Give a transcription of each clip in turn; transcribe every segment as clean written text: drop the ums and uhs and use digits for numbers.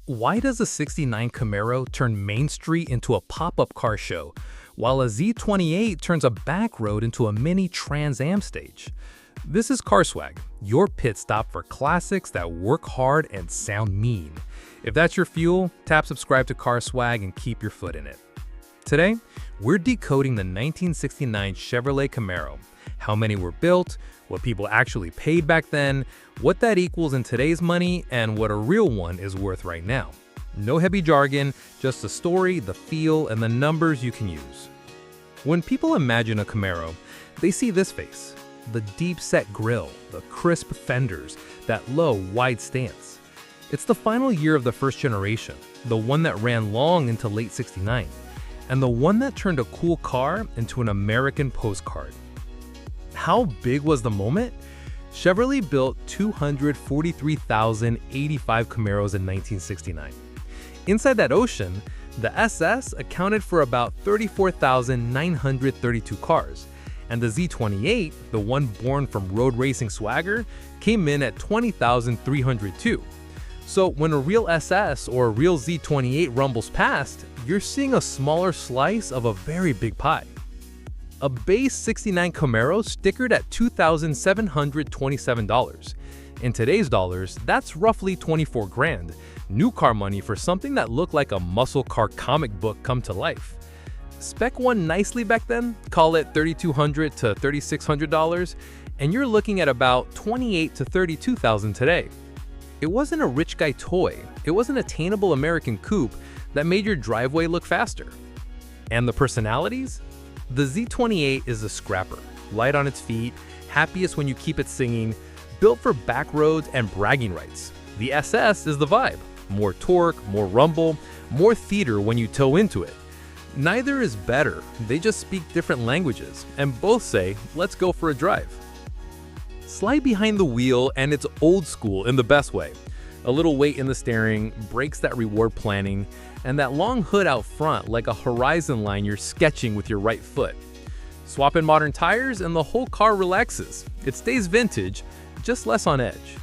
Why does a '69 Camaro turn Main Street into a pop-up car show, while a Z28 turns a back road into a mini Trans Am stage? This is Car Swag, your pit stop for classics that work hard and sound mean. If that's your fuel, tap subscribe to Car Swag and keep your foot in it. Today, we're decoding the 1969 Chevrolet Camaro, how many were built, what people actually paid back then, what that equals in today's money, and what a real one is worth right now. No heavy jargon, just the story, the feel, and the numbers you can use. When people imagine a Camaro, they see this face, the deep-set grille, the crisp fenders, that low, wide stance. It's the final year of the first generation, the one that ran long into late '69, and the one that turned a cool car into an American postcard. How big was the moment? Chevrolet built 243,085 Camaros in 1969. Inside that ocean, the SS accounted for about 34,932 cars, and the Z28, the one born from road racing swagger, came in at 20,302. So when a real SS or a real Z28 rumbles past, you're seeing a smaller slice of a very big pie. A base '69 Camaro stickered at $2,727. In today's dollars, that's roughly 24 grand, new car money for something that looked like a muscle car comic book come to life. Spec one nicely back then, call it $3,200 to $3,600, and you're looking at about $28,000 to $32,000 today. It wasn't a rich guy toy, it was an attainable American coupe that made your driveway look faster. And the personalities? The Z28 is a scrapper, light on its feet, happiest when you keep it singing, built for back roads and bragging rights. The SS is the vibe, more torque, more rumble, more theater when you tow into it. Neither is better, they just speak different languages, and both say, let's go for a drive. Slide behind the wheel and it's old school in the best way. A little weight in the steering, brakes that reward planning, and that long hood out front like a horizon line you're sketching with your right foot. Swap in modern tires and the whole car relaxes. It stays vintage, just less on edge.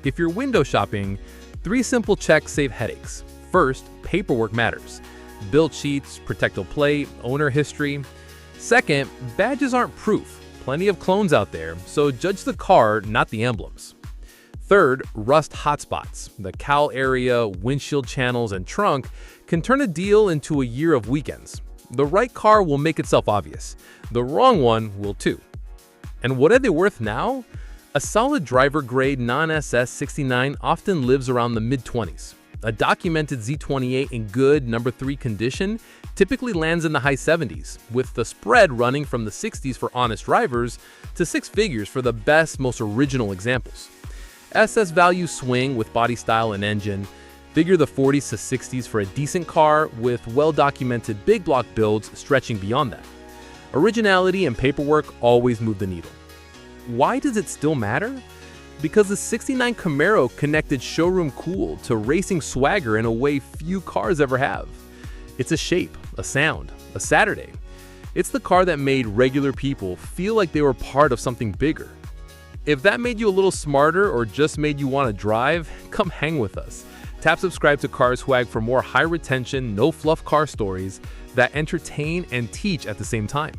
If you're window shopping, 3 simple checks save headaches. First, paperwork matters. Build sheets, protectile plate, owner history. Second, badges aren't proof. Plenty of clones out there, so judge the car, not the emblems. Third, rust hotspots. The cowl area, windshield channels, and trunk can turn a deal into a year of weekends. The right car will make itself obvious. The wrong one will too. And what are they worth now? A solid driver-grade non-SS '69 often lives around the mid-20s. A documented Z28 in good number 3 condition typically lands in the high 70s, with the spread running from the 60s for honest drivers to 6 figures for the best, most original examples. SS values swing with body style and engine. Figure the 40s to 60s for a decent car with well-documented big block builds stretching beyond that. Originality and paperwork always move the needle. Why does it still matter? Because the '69 Camaro connected showroom cool to racing swagger in a way few cars ever have. It's a shape, a sound, a Saturday. It's the car that made regular people feel like they were part of something bigger. If that made you a little smarter or just made you want to drive, come hang with us. Tap subscribe to Car Swag for more high retention, no fluff car stories that entertain and teach at the same time.